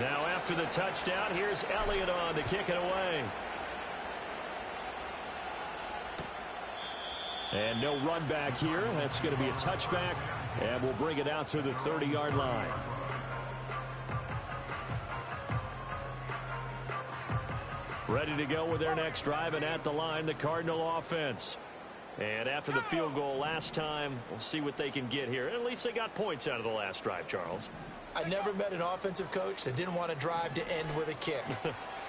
Now after the touchdown, here's Elliott on to kick it away. And no run back here. That's going to be a touchback, and we'll bring it out to the 30-yard line. Ready to go with their next drive, and at the line, the Cardinal offense. And after the field goal last time, we'll see what they can get here. At least they got points out of the last drive, Charles. I never met an offensive coach that didn't want to drive to end with a kick.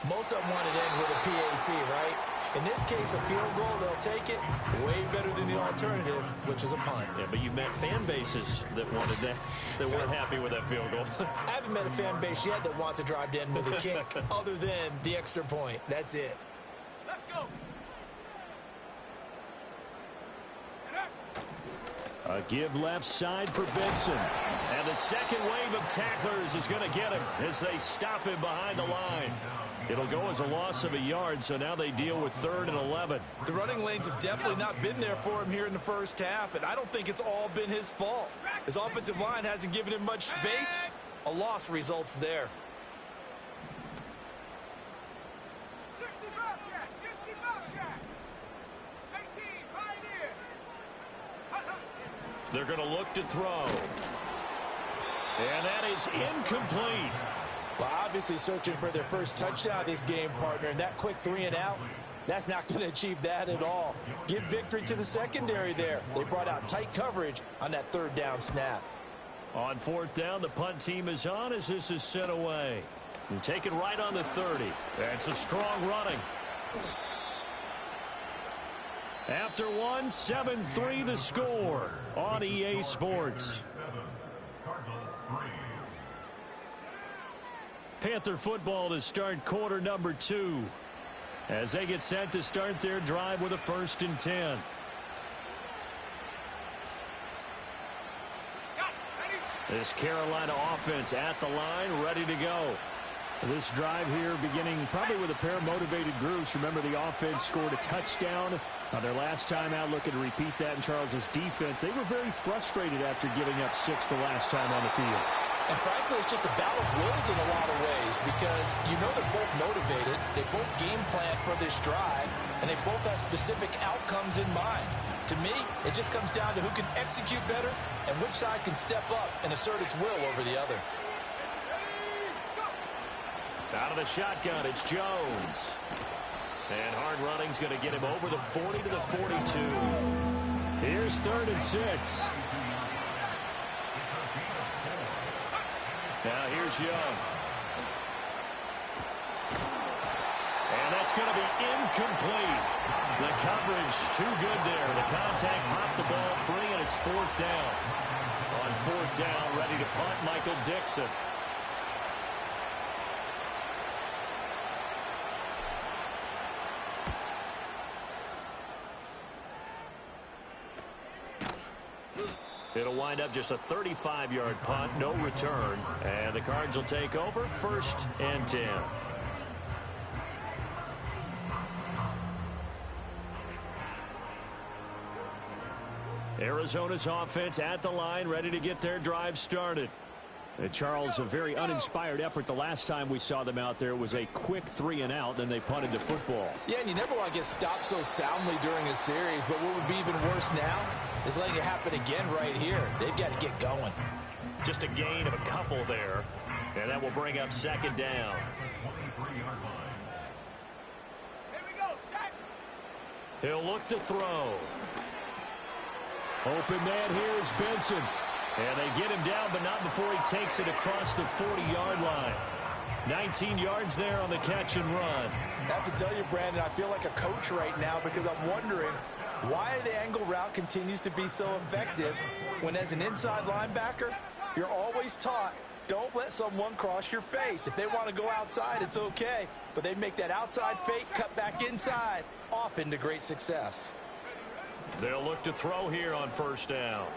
Most of them wanted to end with a PAT, right? In this case, a field goal, they'll take it way better than the alternative, which is a punt. Yeah, but you met fan bases that wanted that, that weren't happy with that field goal. I haven't met a fan base yet that wants to drive to end with a kick other than the extra point. That's it. Let's go. A give left side for Benson. And the second wave of tacklers is going to get him as they stop him behind the line. It'll go as a loss of a yard, so now they deal with 3rd and 11. The running lanes have definitely not been there for him here in the first half, and I don't think it's all been his fault. His offensive line hasn't given him much space. A loss results there. 60 Bobcat, 60 Bobcat. 18 Pioneer. They're going to look to throw. And that is incomplete. Well, obviously searching for their first touchdown this game, partner, and that quick 3 and out, that's not going to achieve that at all. Give victory to the secondary there. They brought out tight coverage on that 3rd down snap. On 4th down, the punt team is on as this is sent away. And taken right on the 30. That's some strong running. After one, 7-3 the score on EA Sports. Panther football to start quarter number 2 as they get set to start their drive with a 1st and 10. This Carolina offense at the line, ready to go. This drive here beginning probably with a pair of motivated groups. Remember, the offense scored a touchdown their last time out, looking to repeat that in Charles's defense. They were very frustrated after giving up 6 the last time on the field. And frankly, it's just a battle of wills in a lot of ways because you know they're both motivated, they both game plan for this drive, and they both have specific outcomes in mind. To me, it just comes down to who can execute better and which side can step up and assert its will over the other. Out of the shotgun, it's Jones. And hard running's going to get him over the 40 to the 42. Here's 3rd and 6. Now here's Young. And that's going to be incomplete. The coverage too good there. The contact popped the ball free, and it's 4th down. On 4th down, ready to punt, Michael Dixon. It'll wind up just a 35-yard punt, no return. And the Cards will take over 1st and 10. Arizona's offense at the line, ready to get their drive started. Charles, a very uninspired effort the last time we saw them out there. It was a quick 3 and out, then they punted the football. Yeah, and you never want to get stopped so soundly during a series, but what would be even worse now is letting it happen again right here. They've got to get going. Just a gain of a couple there, and that will bring up 2nd down. Here we go, set. He'll look to throw. Open man here is Benson. And they get him down, but not before he takes it across the 40-yard line. 19 yards there on the catch and run. I have to tell you, Brandon, I feel like a coach right now because I'm wondering why the angle route continues to be so effective when, as an inside linebacker, you're always taught, don't let someone cross your face. If they want to go outside, it's okay. But they make that outside fake, cut back inside, often to great success. They'll look to throw here on 1st down.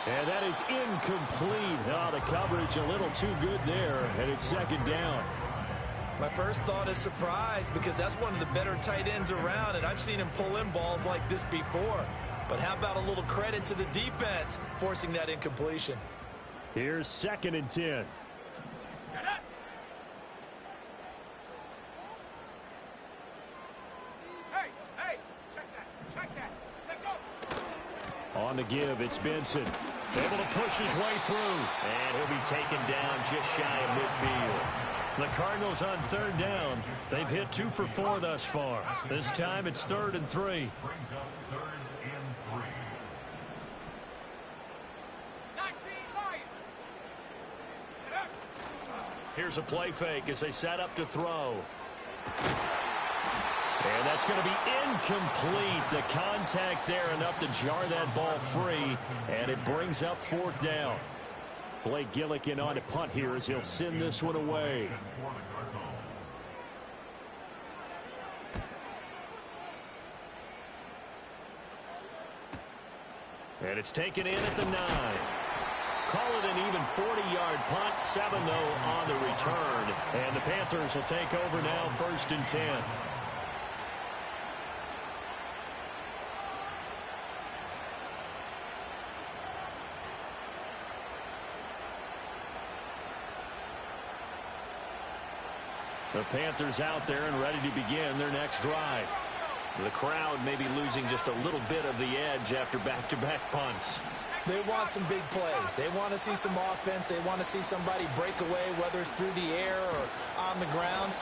And that is incomplete. Oh, the coverage a little too good there, and it's 2nd down. My first thought is surprise because that's one of the better tight ends around, and I've seen him pull in balls like this before. But how about a little credit to the defense forcing that incompletion? Here's 2nd and 10. On the give, it's Benson. Able to push his way through. And he'll be taken down just shy of midfield. The Cardinals on third down. They've hit 2 for 4 thus far. This time it's 3rd and 3. 19 Lions. Get up. Here's a play fake as they set up to throw. And that's going to be incomplete. The contact there enough to jar that ball free. And it brings up 4th down. Blake Gillikin on to punt here as he'll send this one away. And it's taken in at the 9. Call it an even 40-yard punt. 7, though, on the return. And the Panthers will take over now, 1st and 10. The Panthers out there and ready to begin their next drive. The crowd may be losing just a little bit of the edge after back-to-back punts. They want some big plays. They want to see some offense. They want to see somebody break away, whether it's through the air or on the ground.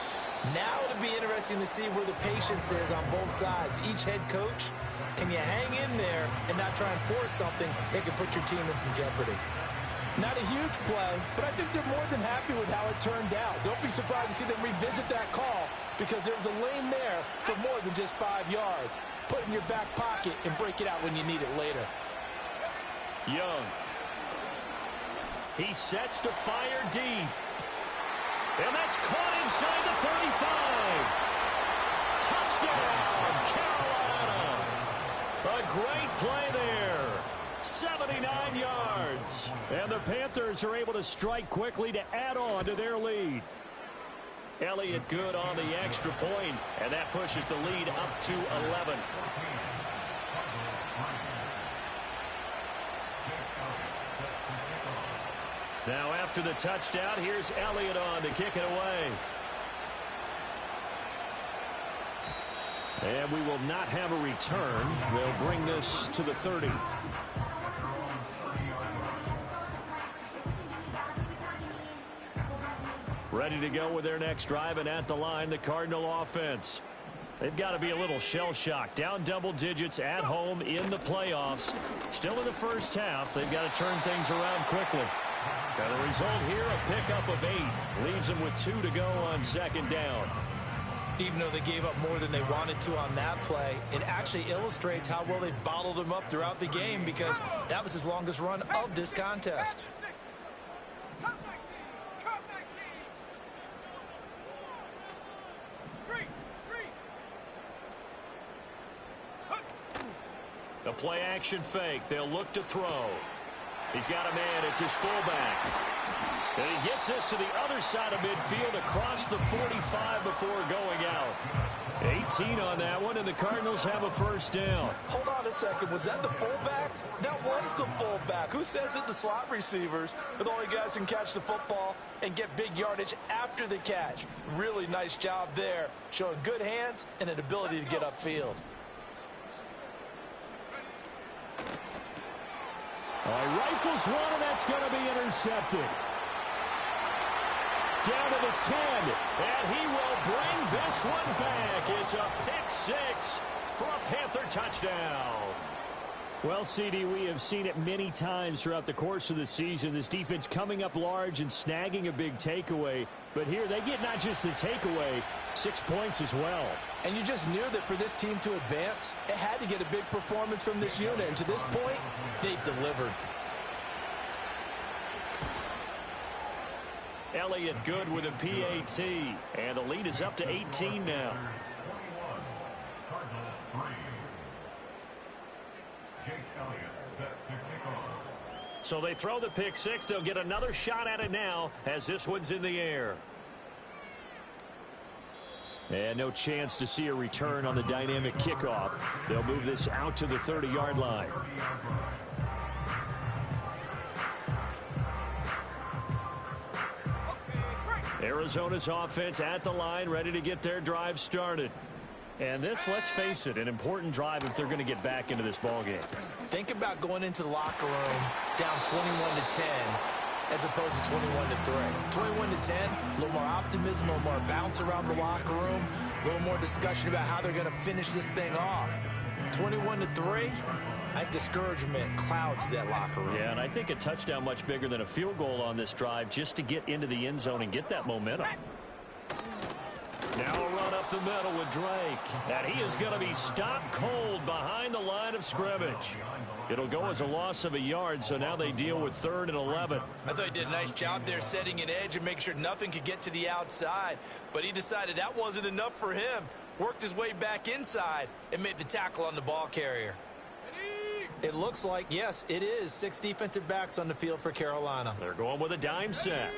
Now it'll be interesting to see where the patience is on both sides. Each head coach, can you hang in there and not try and force something that could put your team in some jeopardy? Not a huge play, but I think they're more than happy with how it turned out. Don't be surprised to see them revisit that call because there was a lane there for more than just 5 yards. Put it in your back pocket and break it out when you need it later. Young. He sets to fire deep. And that's caught inside the 35. Touchdown, Carolina. A great play there. 79 yards. And the Panthers are able to strike quickly to add on to their lead. Elliott good on the extra point, and that pushes the lead up to 11. Now after the touchdown, here's Elliott on to kick it away. And we will not have a return. They'll bring this to the 30. Ready to go with their next drive, and at the line, the Cardinal offense. They've got to be a little shell-shocked. Down double digits at home in the playoffs. Still in the first half. They've got to turn things around quickly. Got a result here, a pickup of 8. Leaves them with 2 to go on 2nd down. Even though they gave up more than they wanted to on that play, it actually illustrates how well they've bottled them up throughout the game because that was his longest run of this contest. Cut 19. Cut 19. Street. The play action fake. They'll look to throw. He's got a man. It's his fullback. And he gets this to the other side of midfield across the 45 before going out. 18 on that one, and the Cardinals have a 1st down. Hold on a second. Was that the fullback? That was the fullback. Who says it? The slot receivers are the only guys who can catch the football and get big yardage after the catch. Really nice job there, showing good hands and an ability to get upfield. All right, rifles one, and that's going to be intercepted. Down to the 10, and he will bring this one back. It's a pick 6 for a Panther touchdown. Well, CD, we have seen it many times throughout the course of the season. This defense coming up large and snagging a big takeaway. But here they get not just the takeaway, 6 points as well. And you just knew that for this team to advance, it had to get a big performance from this unit. And to this point, they've delivered. Elliott good with a PAT. And the lead is up to 18 now. So they throw the pick 6. They'll get another shot at it now as this one's in the air. And no chance to see a return on the dynamic kickoff. They'll move this out to the 30-yard line. Arizona's offense at the line, ready to get their drive started. And this, let's face it, an important drive if they're going to get back into this ballgame. Think about going into the locker room down 21-10 as opposed to 21-3. 21-10, a little more optimism, a little more bounce around the locker room, a little more discussion about how they're going to finish this thing off. 21-3, I think discouragement clouds that locker room. Yeah, and I think a touchdown much bigger than a field goal on this drive just to get into the end zone and get that momentum. Now a run up the middle with Drake. And he is going to be stopped cold behind the line of scrimmage. It'll go as a loss of a yard, so now they deal with 3rd and 11. I thought he did a nice job there setting an edge and making sure nothing could get to the outside. But he decided that wasn't enough for him. Worked his way back inside and made the tackle on the ball carrier. It looks like, yes, it is 6 defensive backs on the field for Carolina. They're going with a dime set.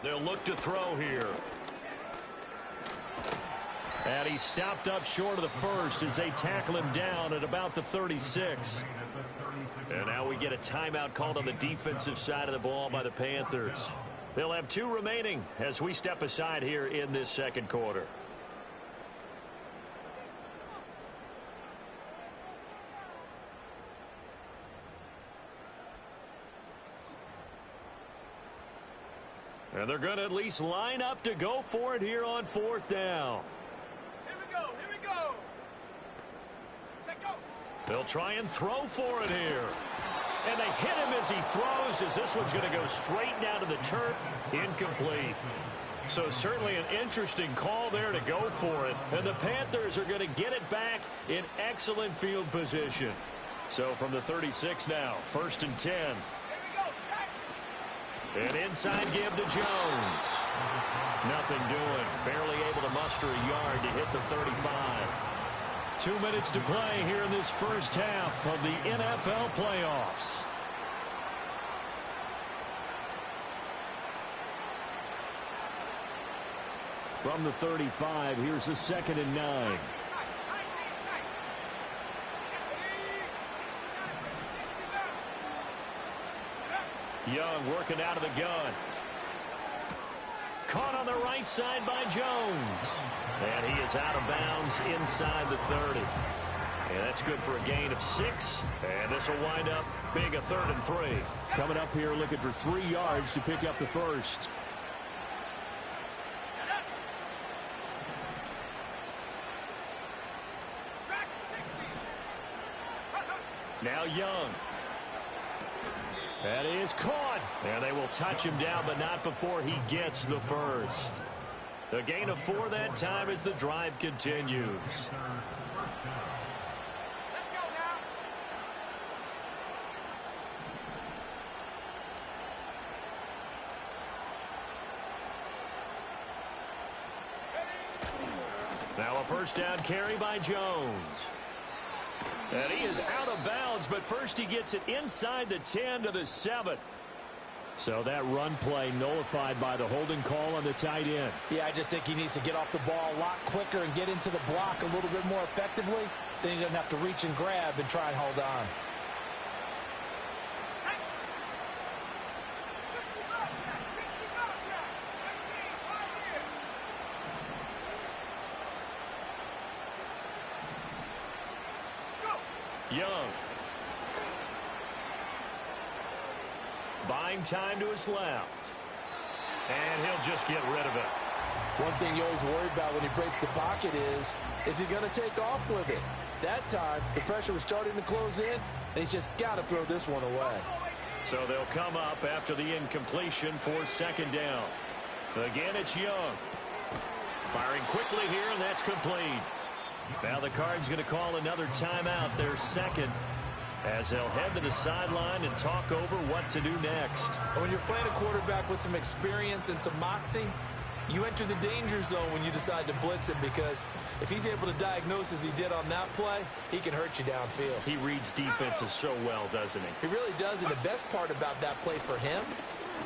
They'll look to throw here. And he stopped up short of the first as they tackle him down at about the 36. And now we get a timeout called on the defensive side of the ball by the Panthers. They'll have 2 remaining as we step aside here in this second quarter. And they're going to at least line up to go for it here on 4th down. Here we go. Here we go. Set go. They'll try and throw for it here. And they hit him as he throws, as this one's going to go straight down to the turf. Incomplete. So certainly an interesting call there to go for it. And the Panthers are going to get it back in excellent field position. So from the 36 now, 1st and 10. Here we go. Set. An inside give to Jones. Nothing doing. Barely able to muster a yard to hit the 35. 2 minutes to play here in this first half of the NFL playoffs. From the 35, here's the 2nd and 9. Young working out of the gun. Caught on the right side by Jones. And he is out of bounds inside the 30. And that's good for a gain of 6. And this will wind up being a 3rd and 3. Coming up here looking for 3 yards to pick up the first. Now Young. That is caught. And they will touch him down, but not before he gets the first. A gain of 4 that time as the drive continues. Let's go now. Now a first down carry by Jones. And he is out of bounds, but first he gets it inside the 10 to the 7. So that run play nullified by the holding call on the tight end. Yeah, I just think he needs to get off the ball a lot quicker and get into the block a little bit more effectively. Then he doesn't have to reach and grab and try and hold on. Young. Buying time to his left. And he'll just get rid of it. One thing you always worry about when he breaks the pocket is he going to take off with it? That time, the pressure was starting to close in, and he's just got to throw this one away. So they'll come up after the incompletion for 2nd down. Again, it's Young. Firing quickly here, and that's complete. Now the Cards going to call another timeout, their 2nd, as they'll head to the sideline and talk over what to do next. When you're playing a quarterback with some experience and some moxie, you enter the danger zone when you decide to blitz him, because if he's able to diagnose as he did on that play, he can hurt you downfield. He reads defenses so well, doesn't he? He really does, and the best part about that play for him,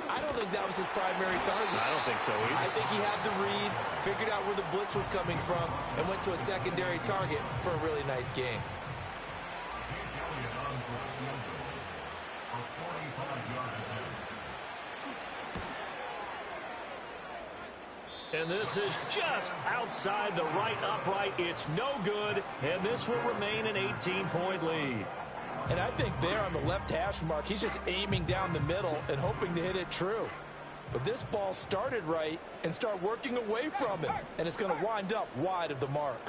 I don't think that was his primary target. I don't think so either. I think he had the read, figured out where the blitz was coming from, and went to a secondary target for a really nice game. And this is just outside the right upright. It's no good, and this will remain an 18-point lead. And I think there on the left hash mark, he's just aiming down the middle and hoping to hit it true. But this ball started right and start working away from him, and it's going to wind up wide of the mark.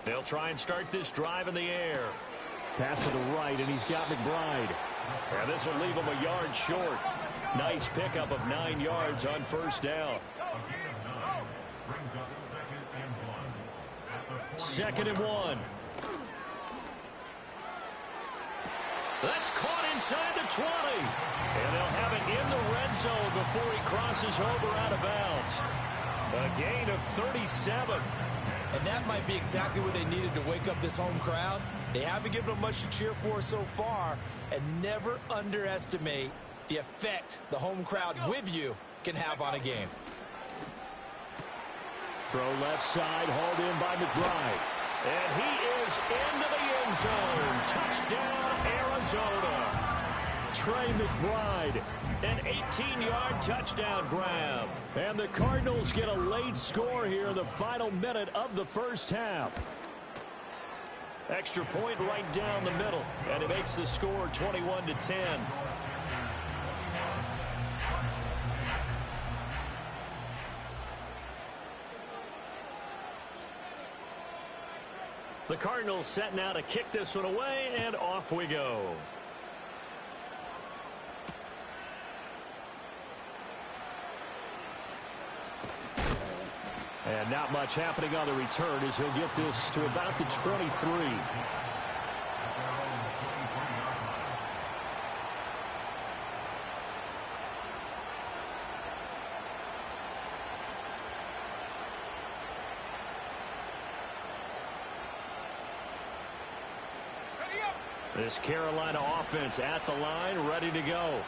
They'll try and start this drive in the air. Pass to the right, and he's got McBride. And this will leave him a yard short. Nice pickup of 9 yards on first down. 2nd and 1. That's caught inside the 20. And they'll have it in the red zone before he crosses over out of bounds. A gain of 37. And that might be exactly what they needed to wake up this home crowd. They haven't given them much to cheer for so far, and never underestimate the effect the home crowd with you can have on a game. Throw left side, hauled in by McBride. And he is into the end zone. Touchdown, Arizona. Trey McBride, an 18-yard touchdown grab. And the Cardinals get a late score here in the final minute of the first half. Extra point right down the middle, and it makes the score 21-10. The Cardinals setting out to kick this one away, and off we go. And not much happening on the return as he'll get this to about the 23. This Carolina offense at the line, ready to go.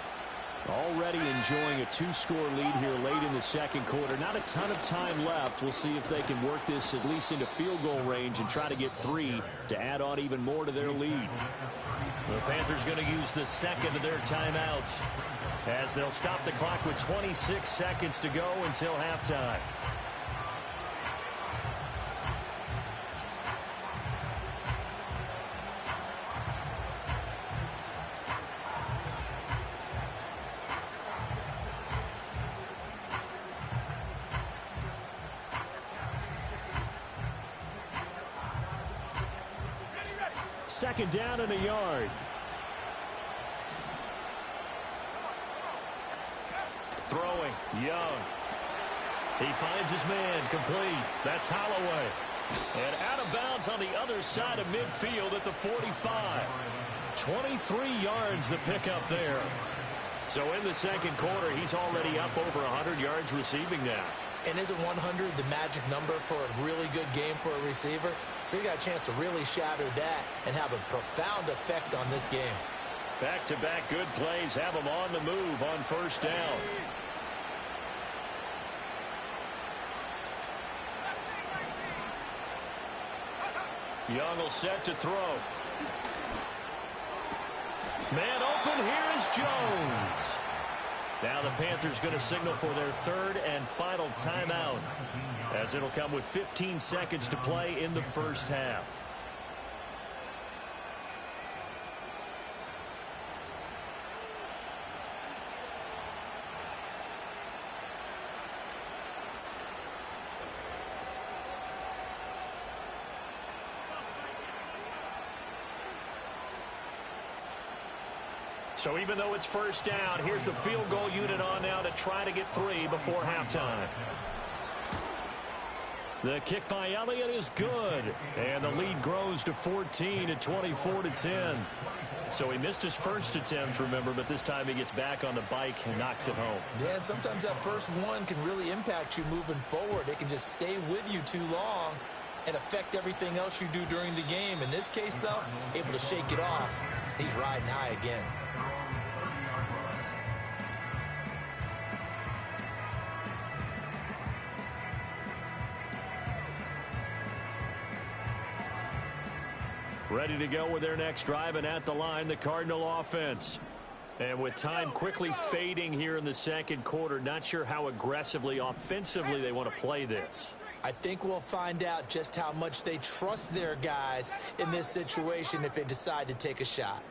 Already enjoying a 2-score lead here late in the second quarter. Not a ton of time left. We'll see if they can work this at least into field goal range and try to get 3 to add on even more to their lead. The Panthers going to use the second of their timeouts as they'll stop the clock with 26 seconds to go until halftime. Second down and a yard. Throwing, Young. He finds his man, complete. That's Holloway. And out of bounds on the other side of midfield at the 45. 23 yards the pickup there. So in the second quarter, he's already up over 100 yards receiving now. And isn't 100 the magic number for a really good game for a receiver? So he got a chance to really shatter that and have a profound effect on this game. Back-to-back good plays have him on the move on first down. Young will set to throw. Man open, here is Jones. Now the Panthers going to signal for their third and final timeout, as it'll come with 15 seconds to play in the first half. So even though it's first down, here's the field goal unit on now to try to get 3 before halftime. The kick by Elliott is good, and the lead grows to 14 at 24-10. So he missed his first attempt, remember, but this time he gets back on the bike and knocks it home. Yeah, and sometimes that first one can really impact you moving forward. It can just stay with you too long and affect everything else you do during the game. In this case, though, able to shake it off. He's riding high again. Ready to go with their next drive, and at the line, the Cardinal offense. And with time quickly fading here in the second quarter, not sure how aggressively, offensively they want to play this. I think we'll find out just how much they trust their guys in this situation if they decide to take a shot.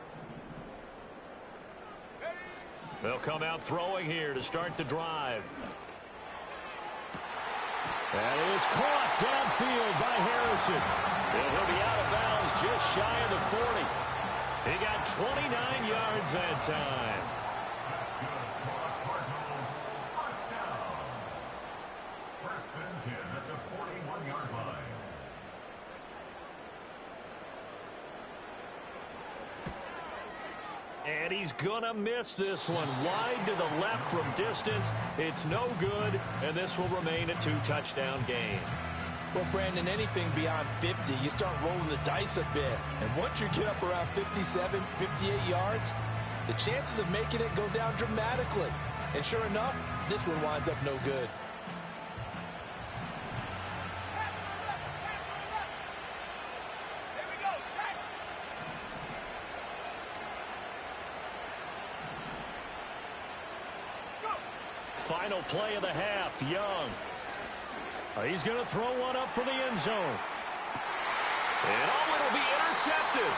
They'll come out throwing here to start the drive. That is caught downfield by Harrison. He'll be out of bounds just shy of the 40. He got 29 yards that time. And he's going to miss this one. Wide to the left from distance. It's no good, and this will remain a 2-touchdown game. Well, Brandon, anything beyond 50, you start rolling the dice a bit. And once you get up around 57, 58 yards, the chances of making it go down dramatically. And sure enough, this one winds up no good. Final play of the half, Young. He's going to throw one up for the end zone. And it'll be intercepted.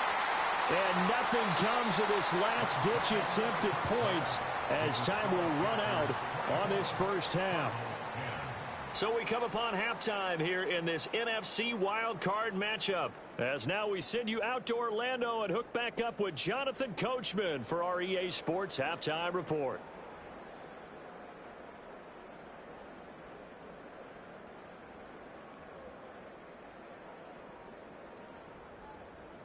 And nothing comes of this last-ditch attempt at points as time will run out on this first half. So we come upon halftime here in this NFC wildcard matchup. As now we send you out to Orlando and hook back up with Jonathan Coachman for our EA Sports Halftime Report.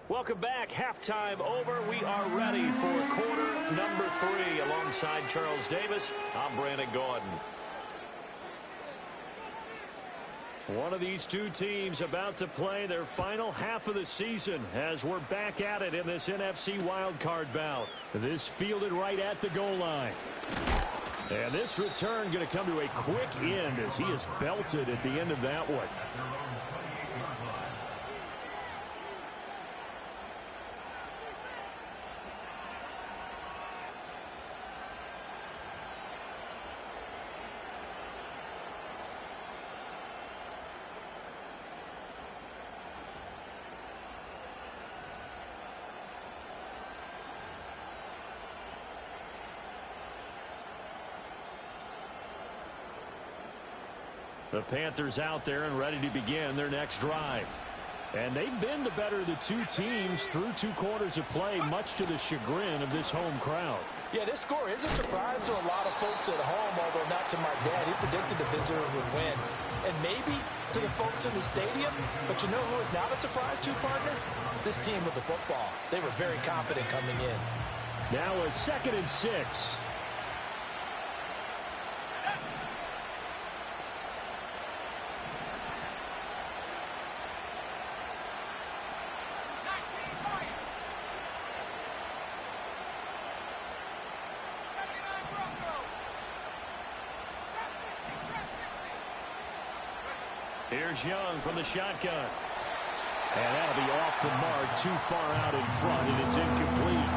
Welcome back. Halftime over. We are ready for quarter number 3. Alongside Charles Davis, I'm Brandon Gaudin. One of these two teams about to play their final half of the season as we're back at it in this NFC wildcard bout. This fielded right at the goal line. And this return going to come to a quick end as he is belted at the end of that one. The Panthers out there and ready to begin their next drive. And they've been the better of the two teams through 2 quarters of play, much to the chagrin of this home crowd. Yeah, this score is a surprise to a lot of folks at home, although not to my dad. He predicted the visitors would win. And maybe to the folks in the stadium. But you know who is not a surprise to, partner? This team with the football. They were very confident coming in. Now a 2nd and 6. Here's Young from the shotgun. And that'll be off the mark, too far out in front, and it's incomplete.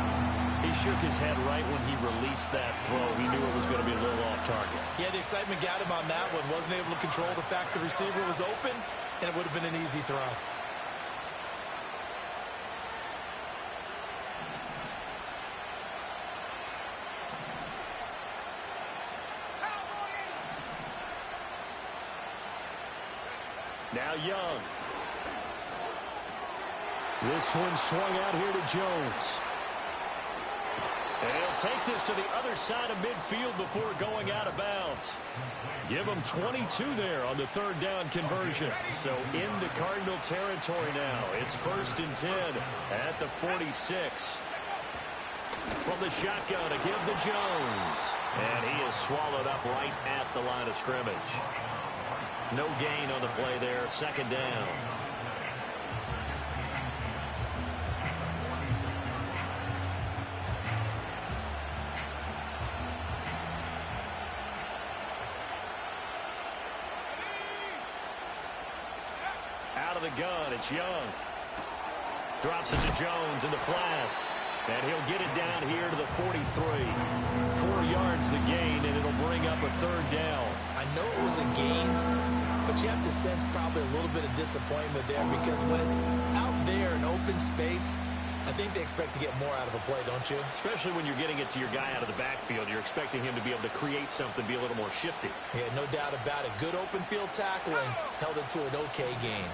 He shook his head right when he released that throw. He knew it was going to be a little off target. Yeah, the excitement got him on that one. Wasn't able to control the fact the receiver was open, and it would have been an easy throw. Now Young. This one swung out here to Jones. And he'll take this to the other side of midfield before going out of bounds. Give him 22 there on the 3rd down conversion. So into Cardinal territory now. It's 1st and 10 at the 46. From the shotgun to give to Jones. And he is swallowed up right at the line of scrimmage. No gain on the play there. 2nd down. Out of the gun, it's Young. Drops it to Jones in the flat. And he'll get it down here to the 43. 4 yards the gain, and it'll bring up a third down. I know it was a gain, but you have to sense probably a little bit of disappointment there because when it's out there in open space, I think they expect to get more out of a play, don't you? Especially when you're getting it to your guy out of the backfield. You're expecting him to be able to create something, be a little more shifty. Yeah, no doubt about it. Good open field tackling held it to an okay gain.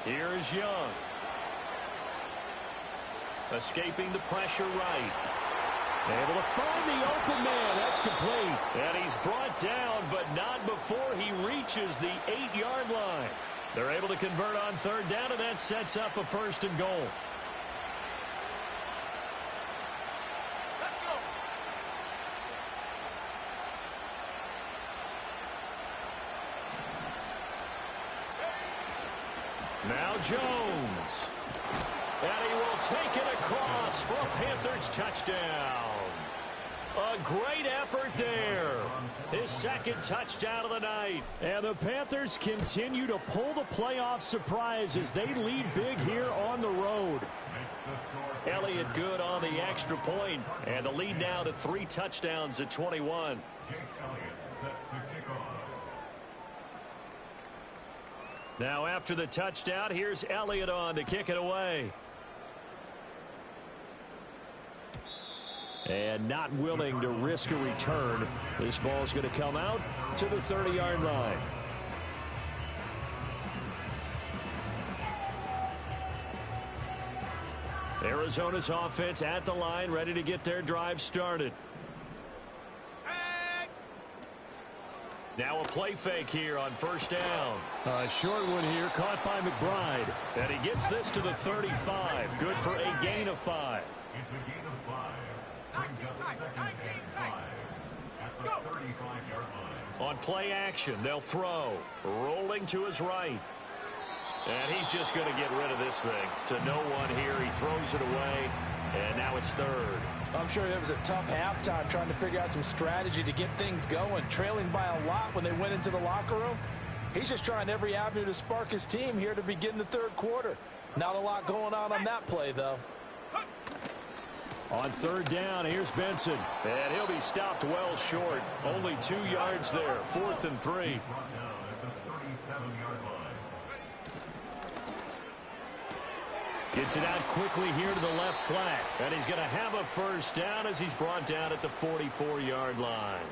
Here is Young. Escaping the pressure right. Able to find the open man. That's complete. And he's brought down, but not before he reaches the 8-yard line. They're able to convert on third down, and that sets up a 1st and goal. Let's go. Now Jones. And he will take it across for a Panthers touchdown. A great effort there. His 2nd touchdown of the night. And the Panthers continue to pull the playoff surprise as they lead big here on the road. Elliott good on the extra point. And the lead now to 3 touchdowns at 21. Now after the touchdown, here's Elliott on to kick it away. And not willing to risk a return. This ball's going to come out to the 30-yard line. Arizona's offense at the line, ready to get their drive started. Now a play fake here on 1st down. A short one here, caught by McBride. And he gets this to the 35. Good for a gain of 5. It's a gain of 5. Brings up 2nd and 5 at the 35-yard line. On play action, they'll throw. Rolling to his right. And he's just going to get rid of this thing. To no one here. He throws it away. And now it's 3rd. I'm sure it was a tough halftime trying to figure out some strategy to get things going, trailing by a lot when they went into the locker room. He's just trying every avenue to spark his team here to begin the 3rd quarter. Not a lot going on that play, though. On 3rd down, here's Benson. And he'll be stopped well short. Only 2 yards there. 4th and 3. Gets it out quickly here to the left flat. And he's going to have a 1st down as he's brought down at the 44-yard line.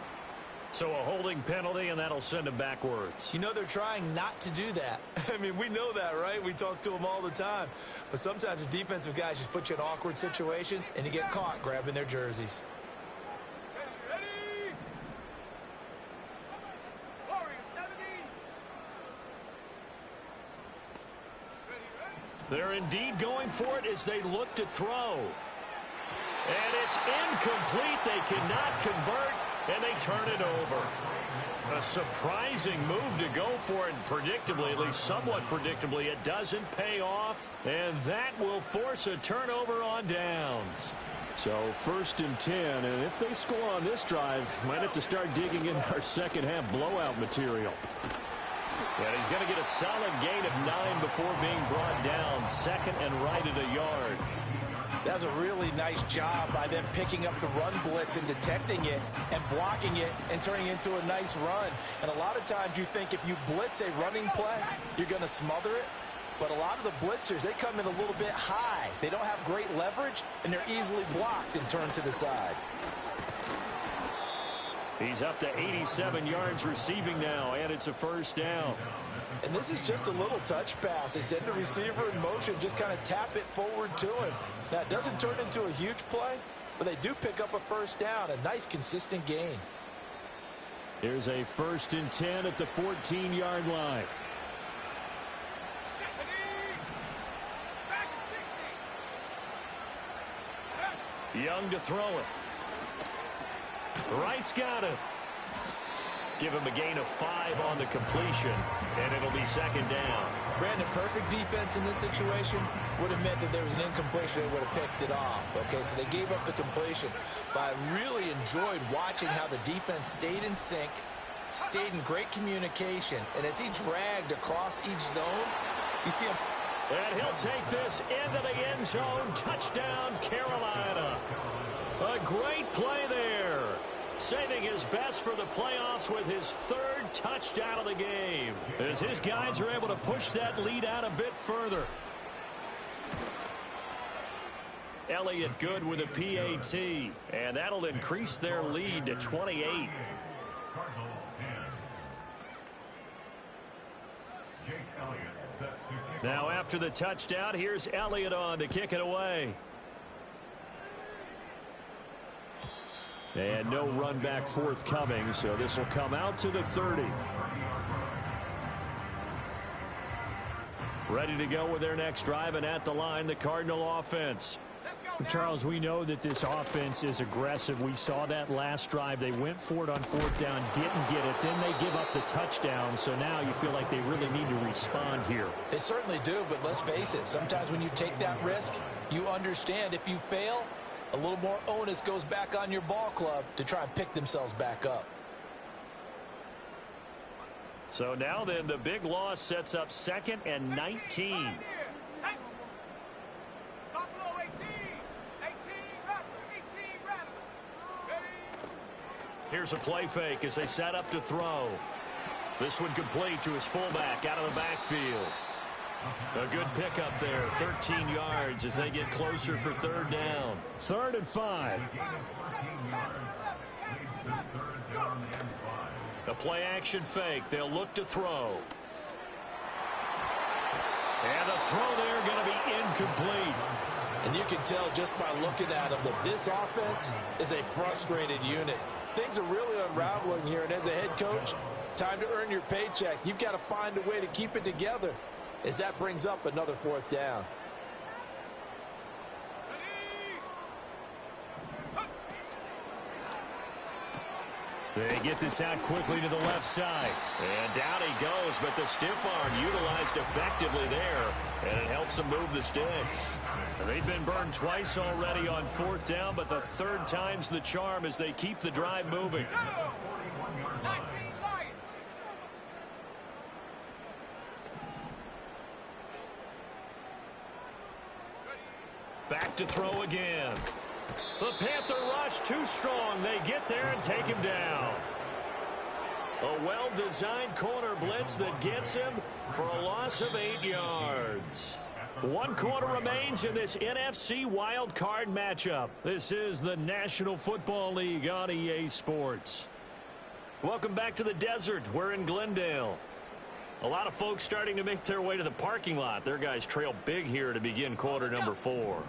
So a holding penalty, and that'll send him backwards. You know they're trying not to do that. I mean, we know that, right? We talk to them all the time. But sometimes the defensive guys just put you in awkward situations, and you get caught grabbing their jerseys. Ready? Warriors 70. They're indeed going for it as they look to throw. And it's incomplete. They cannot convert, and they turn it over. A surprising move to go for it, and predictably, at least somewhat predictably, it doesn't pay off, and that will force a turnover on downs. So 1st and 10, and if they score on this drive, might have to start digging in our second half blowout material. And he's going to get a solid gain of 9 before being brought down. 2nd and right at a yard. That's a really nice job by them picking up the run blitz and detecting it and blocking it and turning it into a nice run. And a lot of times you think if you blitz a running play, you're going to smother it. But a lot of the blitzers, they come in a little bit high. They don't have great leverage, and they're easily blocked and turned to the side. He's up to 87 yards receiving now, and it's a 1st down. And this is just a little touch pass. They send the receiver in motion, just kind of tap it forward to him. Now, it doesn't turn into a huge play, but they do pick up a 1st down, a nice, consistent gain. Here's a 1st and 10 at the 14-yard line. Back at 60. Young to throw it. Wright's got it. Give him a gain of 5 on the completion, and it'll be second down. Brandon, perfect defense in this situation would have meant that there was an incompletion and would have picked it off. Okay, so they gave up the completion. But I really enjoyed watching how the defense stayed in sync, stayed in great communication, and as he dragged across each zone, you see him. And he'll take this into the end zone. Touchdown, Carolina. A great play there. Saving his best for the playoffs with his 3rd touchdown of the game, as his guys are able to push that lead out a bit further. Elliott good with a PAT, and that'll increase their lead to 28. Cardinals 10. Jake Elliott set to kick Now off. after the touchdown, here's Elliott on to kick it away. And no run back forthcoming, so this will come out to the 30. Ready to go with their next drive, and at the line, the Cardinal offense. Charles, we know that this offense is aggressive. We saw that last drive. They went for it on 4th down, didn't get it. Then they give up the touchdown, so now you feel like they really need to respond here. They certainly do, but let's face it, sometimes when you take that risk, you understand if you fail, a little more onus goes back on your ball club to try and pick themselves back up. So now then, the big loss sets up 2nd and 19. Here's a play fake as they set up to throw. This one complete to his fullback out of the backfield. A good pickup there, 13 yards as they get closer for 3rd down. 3rd and 5. A play action fake. They'll look to throw. And the throw there going to be incomplete. And you can tell just by looking at them that this offense is a frustrated unit. Things are really unraveling here, and as a head coach, time to earn your paycheck. You've got to find a way to keep it together as that brings up another 4th down. They get this out quickly to the left side. And down he goes, but the stiff arm utilized effectively there, and it helps them move the sticks. They've been burned twice already on 4th down, but the 3rd time's the charm as they keep the drive moving. Back to throw again. The Panther rush too strong. They get there and take him down. A well-designed corner blitz that gets him for a loss of 8 yards. 1 quarter remains in this NFC Wild Card matchup. This is the National Football League on EA Sports. Welcome back to the desert. We're in Glendale. A lot of folks starting to make their way to the parking lot. Their guys trail big here to begin quarter number 4.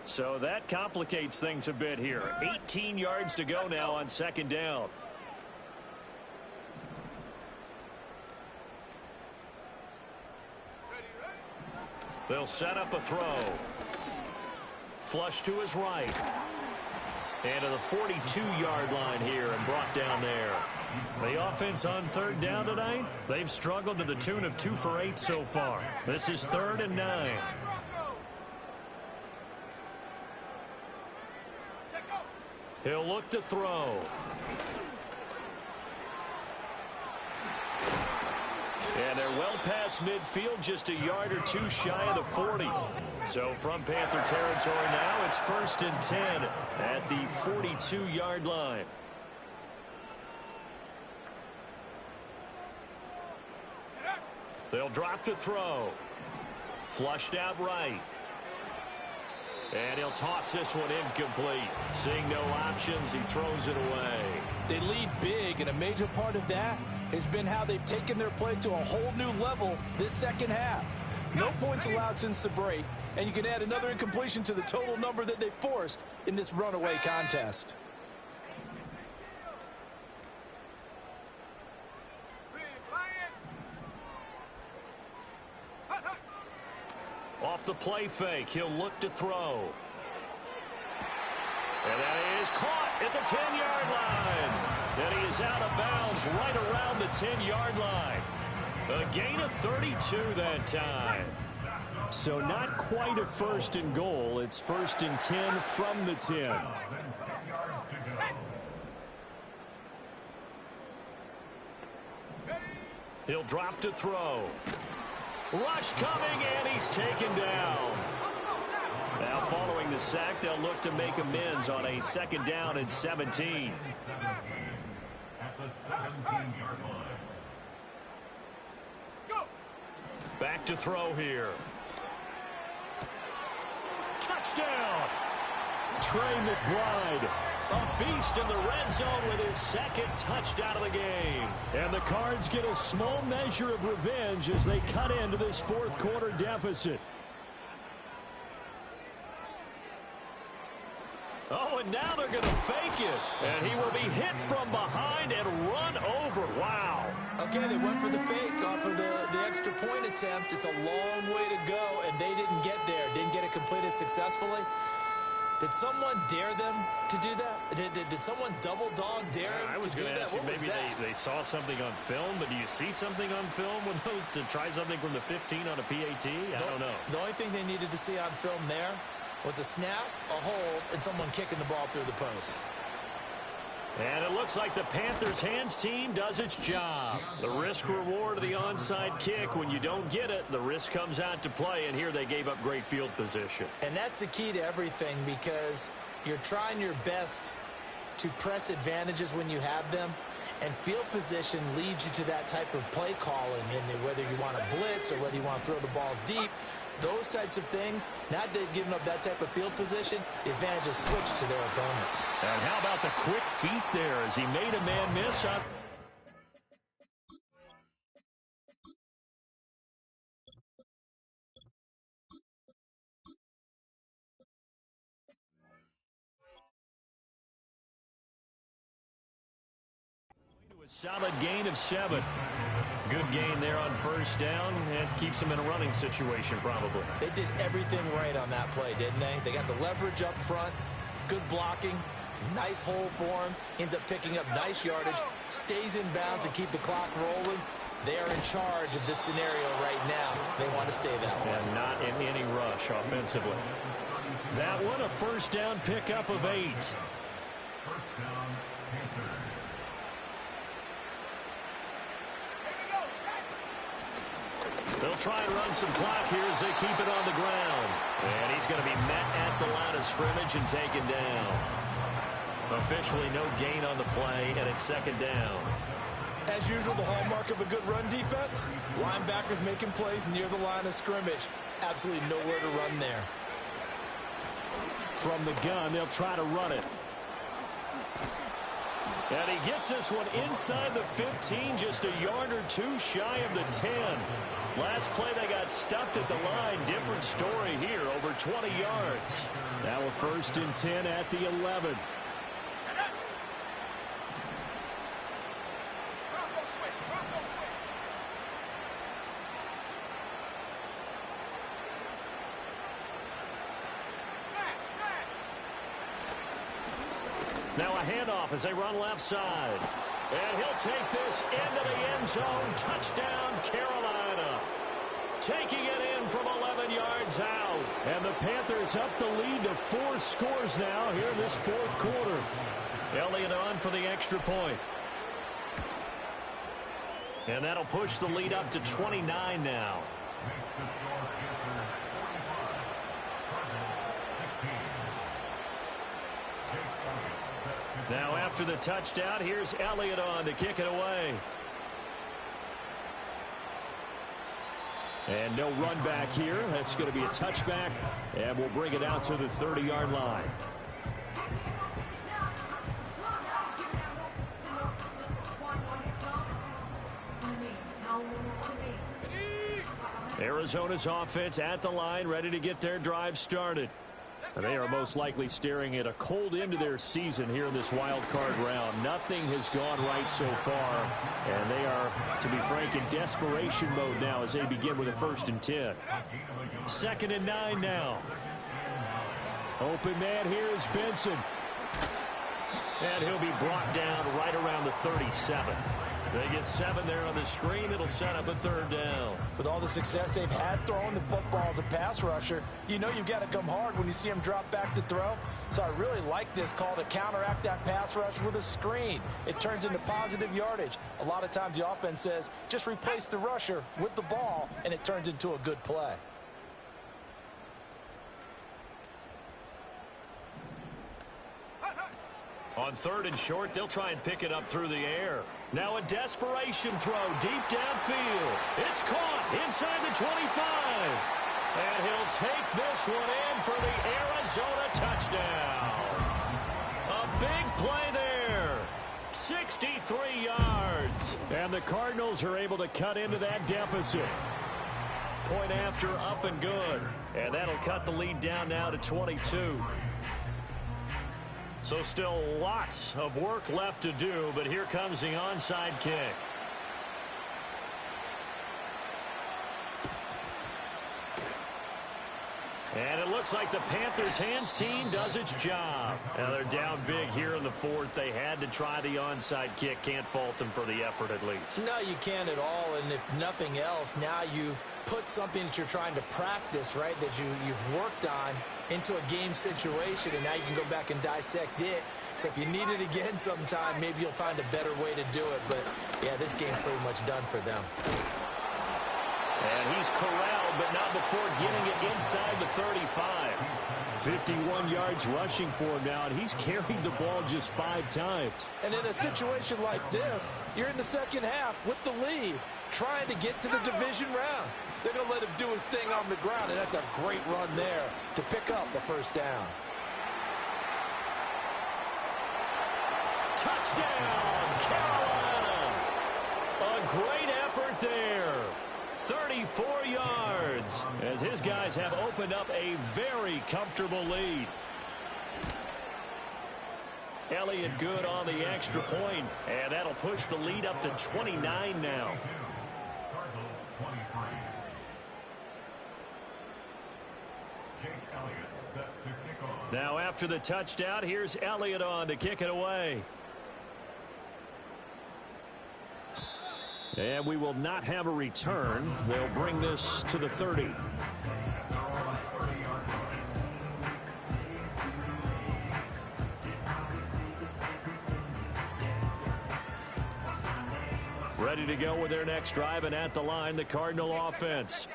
So that complicates things a bit here. 18 yards to go now on 2nd down. They'll set up a throw. Flush to his right. And to the 42-yard line here and brought down there. The offense on 3rd down tonight, they've struggled to the tune of 2 for 8 so far. This is 3rd and 9. He'll look to throw. And they're well past midfield, just a yard or 2 shy of the 40. So from Panther territory now, it's 1st and 10 at the 42-yard line. They'll drop to throw. Flushed out right. And he'll toss this one incomplete. Seeing no options, he throws it away. They lead big, and a major part of that has been how they've taken their play to a whole new level this second half. No points allowed since the break, and you can add another incompletion to the total number that they forced in this runaway contest. Off the play fake, he'll look to throw. And that is caught at the 10-yard line. And he is out of bounds right around the 10-yard line. A gain of 32 that time. So not quite a first and goal. It's first and 10 from the 10. He'll drop to throw. Rush coming, and he's taken down. Now following the sack, they'll look to make amends on a second down and 17. At the 17-yard line. Back to throw here. Touchdown! Trey McBride, a beast in the red zone with his second touchdown of the game. And the Cards get a small measure of revenge as they cut into this fourth quarter deficit. Oh, and now they're going to fake it. And he will be hit from behind and run over. Wow. Okay, they went for the fake off of the extra point attempt. It's a long way to go, and they didn't get there. Didn't get it completed successfully. Did someone dare them to do that? Did someone double dog dare him to do that? What was that? Maybe they saw something on film, but do you see something on film with those to try something from the 15 on a PAT? I don't know. The only thing they needed to see on film there was a snap, a hold, and someone kicking the ball through the post. And it looks like the Panthers' hands team does its job. The risk reward of the onside kick. When you don't get it, the risk comes out to play, and here they gave up great field position. And that's the key to everything, because you're trying your best to press advantages when you have them, and field position leads you to that type of play calling, and whether you want to blitz or whether you want to throw the ball deep, those types of things, now they've given up that type of field position, the advantage is switched to their opponent. And how about the quick feet there as he made a man miss on... A solid gain of 7. Good gain there on first down, and keeps him in a running situation probably. They did everything right on that play, didn't they? They got the leverage up front, good blocking, nice hole for him, ends up picking up nice yardage, stays in bounds to keep the clock rolling. They are in charge of this scenario right now. They want to stay that way. And not in any rush offensively. That one, a first down pickup of 8. First down, Panthers. They'll try and run some clock here as they keep it on the ground. And he's going to be met at the line of scrimmage and taken down. Officially no gain on the play, and it's second down. As usual, the hallmark of a good run defense, linebackers making plays near the line of scrimmage. Absolutely nowhere to run there. From the gun, they'll try to run it. And he gets this one inside the 15, just a yard or two shy of the 10. Last play, they got stuffed at the line. Different story here, over 20 yards. Now a first and 10 at the 11. Now a handoff as they run left side. And he'll take this into the end zone. Touchdown, Carolina. Taking it in from 11 yards out. And the Panthers up the lead to 4 scores now here in this fourth quarter. Elliott on for the extra point. And that'll push the lead up to 29 now. Makes the score Panthers 45, Cardinals 16. Jake Elliott set to Now after the touchdown, here's Elliott on to kick it away. And no run back here. That's going to be a touchback, and we'll bring it out to the 30-yard line. Arizona's offense at the line, ready to get their drive started. They are most likely staring at a cold end to their season here in this wild card round. Nothing has gone right so far, and they are, to be frank, in desperation mode now as they begin with a first and 10. Second and 9 now. Open man here is Benson. And he'll be brought down right around the 37. They get 7 there on the screen. It'll set up a 3rd down. With all the success they've had throwing the football as a pass rusher, you know you've got to come hard when you see him drop back to throw. So I really like this call to counteract that pass rush with a screen. It turns into positive yardage. A lot of times the offense says, just replace the rusher with the ball, and it turns into a good play. On 3rd and short, they'll try and pick it up through the air. Now a desperation throw deep downfield. It's caught inside the 25. And he'll take this one in for the Arizona touchdown. A big play there. 63 yards. And the Cardinals are able to cut into that deficit. Point after, up and good. And that'll cut the lead down now to 22. So still lots of work left to do, but here comes the onside kick. And it looks like the Panthers' hands team does its job. Now they're down big here in the 4th. They had to try the onside kick. Can't fault them for the effort at least. No, you can't at all. And if nothing else, now you've put something that you're trying to practice, right, that you've worked on into a game situation, and now you can go back and dissect it. So if you need it again sometime, maybe you'll find a better way to do it. But, yeah, this game's pretty much done for them. And he's corralled, but not before getting it inside the 35. 51 yards rushing for him now, and he's carried the ball just 5 times. And in a situation like this, you're in the second half with the lead, trying to get to the division round. They're going to let him do his thing on the ground, and that's a great run there to pick up the 1st down. Touchdown, Carolina! A great effort there. 34 yards as his guys have opened up a very comfortable lead. Elliott good on the extra point, and that'll push the lead up to 29 now. Cardinals 23. Jake Elliott set to kick off. Now after the touchdown, here's Elliott on to kick it away. And we will not have a return. They'll bring this to the 30. Ready to go with their next drive, and at the line, the Cardinal offense.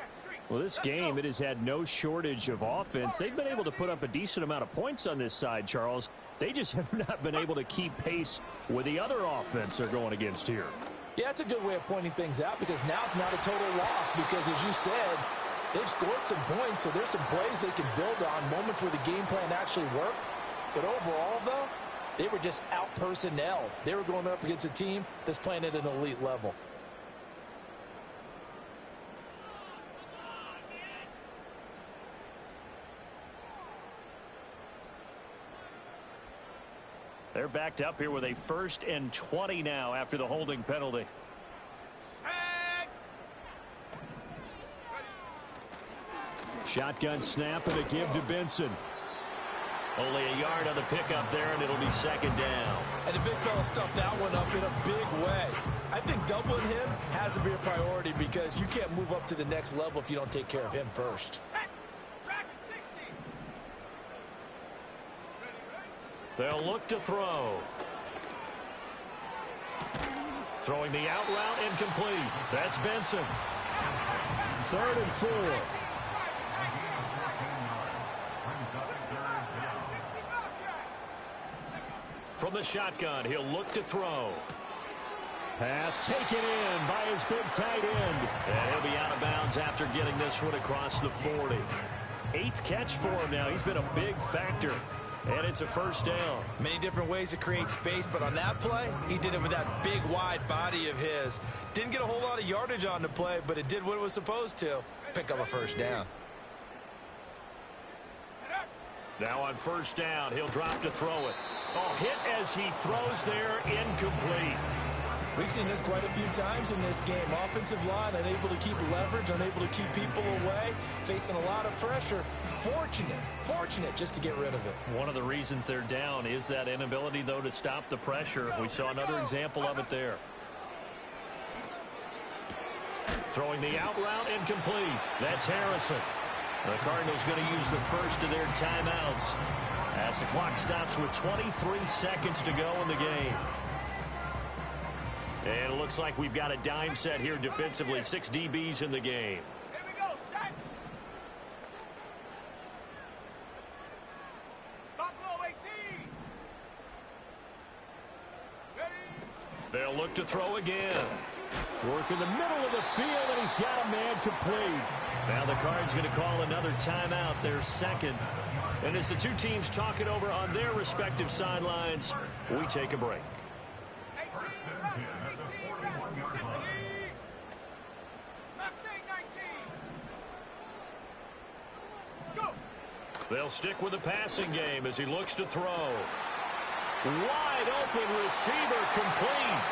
Well, this game, it has had no shortage of offense. They've been able to put up a decent amount of points on this side, Charles. They just have not been able to keep pace with the other offense they're going against here. Yeah, that's a good way of pointing things out, because now it's not a total loss, because as you said, they've scored some points, so there's some plays they can build on, moments where the game plan actually worked. But overall, though, they were just out-personnel. They were going up against a team that's playing at an elite level. They're backed up here with a 1st and 20 now after the holding penalty. Shotgun snap and a give to Benson. Only a yard on the pickup there, and it'll be 2nd down. And the big fella stuffed that one up in a big way. I think doubling him has to be a priority, because you can't move up to the next level if you don't take care of him first. They'll look to throw. Throwing the out route, incomplete. That's Benson. 3rd and 4. From the shotgun, he'll look to throw. Pass taken in by his big tight end. And he'll be out of bounds after getting this one across the 40. 8th catch for him now. He's been a big factor. And it's a 1st down. Many different ways to create space, but on that play, he did it with that big, wide body of his. Didn't get a whole lot of yardage on the play, but it did what it was supposed to. Pick up a 1st down. Now on 1st down, he'll drop to throw it. Oh, hit as he throws there, incomplete. We've seen this quite a few times in this game. Offensive line unable to keep leverage, unable to keep people away, facing a lot of pressure. Fortunate just to get rid of it. One of the reasons they're down is that inability, though, to stop the pressure. We saw another example of it there. Throwing the out route, incomplete. That's Harrison. The Cardinals going to use the first of their timeouts as the clock stops with 23 seconds to go in the game. And it looks like we've got a dime set here defensively. 6 DBs in the game. Here we go, set. Buffalo 18. Ready. They'll look to throw again. Work in the middle of the field, and he's got a man complete. Now the Cards going to call another timeout, their second. And as the two teams talk it over on their respective sidelines, we take a break. 18, 18, Mustang 19. Go. They'll stick with the passing game as he looks to throw. Wide open receiver complete.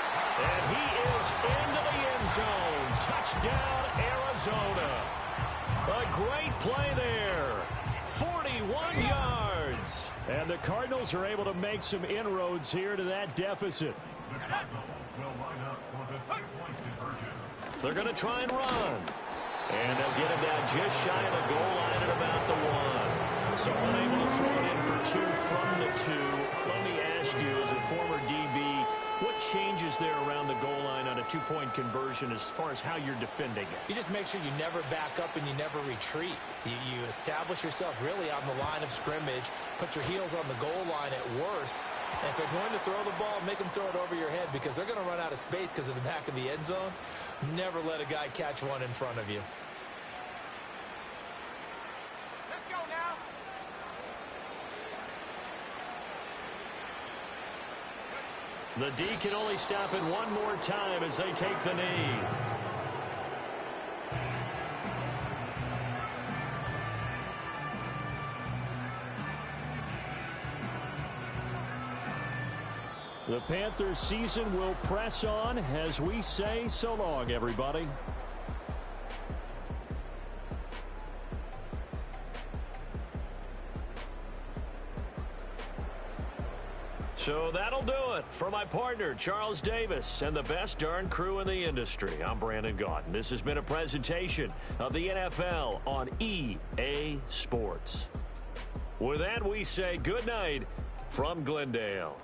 And he is into the end zone. Touchdown, Arizona. A great play there. 41 yards. And the Cardinals are able to make some inroads here to that deficit. They're going to try and run. And they'll get him down just shy of the goal line at about the 1. So unable to throw it in for 2 from the 2. Let me ask you, as a former DB, what changes there around the goal line on a 2-point conversion as far as how you're defending it? You just make sure you never back up and you never retreat. You establish yourself really on the line of scrimmage, put your heels on the goal line at worst, and if they're going to throw the ball, make them throw it over your head because they're going to run out of space because of the back of the end zone. Never let a guy catch one in front of you. Let's go now. The D can only stop it one more time as they take the knee. The Panthers season will press on as we say so long, everybody. So that'll do it for my partner, Charles Davis, and the best darn crew in the industry. I'm Brandon Gaudin. This has been a presentation of the NFL on EA Sports. With that, we say good night from Glendale.